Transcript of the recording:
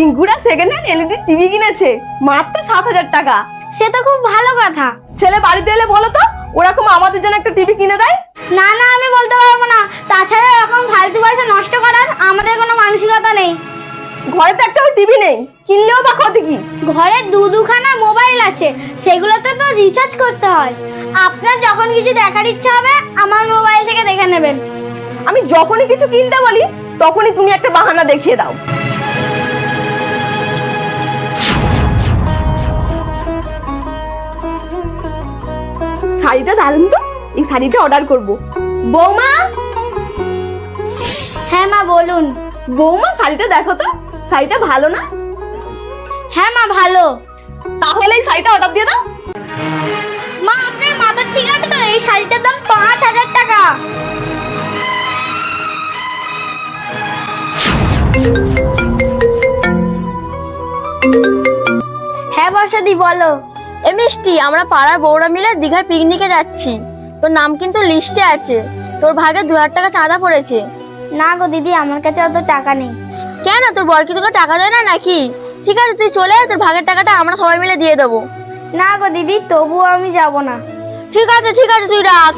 টিঙ্কুরা second hand LED TV কিনেছে মাত্র 7,000 টাকা। সে তো খুব ভালো কথা। ছেলে বাড়িতে এলে বলো তো ওরকম আমাদের জন্য একটা টিভি কিনে দেয়। না না, আমি বলতে পারবো না। তাছাড়া এরকম ফালতু পয়সা নষ্ট করার আমাদের কোনো মানসিকতা নেই। ঘরে তো একটা টিভি নেই, কিনলেও বা ক্ষতি কি? ঘরে দুখানা মোবাইল আছে, সেগুলোতে তো রিচার্জ করতে হয়। আপনার যখন কিছু দেখার ইচ্ছা হবে আমার মোবাইল থেকে দেখে নেবেন। আমি যখনই কিছু কিনতে বলি তখনই তুমি একটা বাহানা দেখিয়ে দাও। শাড়িটা দারুণ তো, এই শাড়িটা অর্ডার করব। বৌমা। হ্যাঁ মা বলুন। বৌমা শাড়িটা দেখো তো, শাড়িটা ভালো না? হ্যাঁ মা ভালো। তাহলে এই শাড়িটা অর্ডার দিয়ে দাও। মা আপনার মাথা ঠিক আছে তো? এই শাড়িটার দাম 5,000 টাকা। হ্যাঁ বর্ষাদি বলো। এ মিষ্টি, আমরা পাড়ার বউরা মিলে দীঘায় পিকনিকে যাচ্ছি। তোর নাম কিন্তু লিস্টে আছে। তোর ভাগে 2,000 টাকা চাঁদা পড়েছে। না গো দিদি, আমার কাছে অত টাকা নেই। কেন, তোর বর কি তোকে টাকা দেয় না নাকি? ঠিক আছে, তুই চলে আয়, তোর ভাগের টাকাটা আমরা সবাই মিলে দিয়ে দেবো। না গো দিদি, তবুও আমি যাব না। ঠিক আছে তুই রাখ।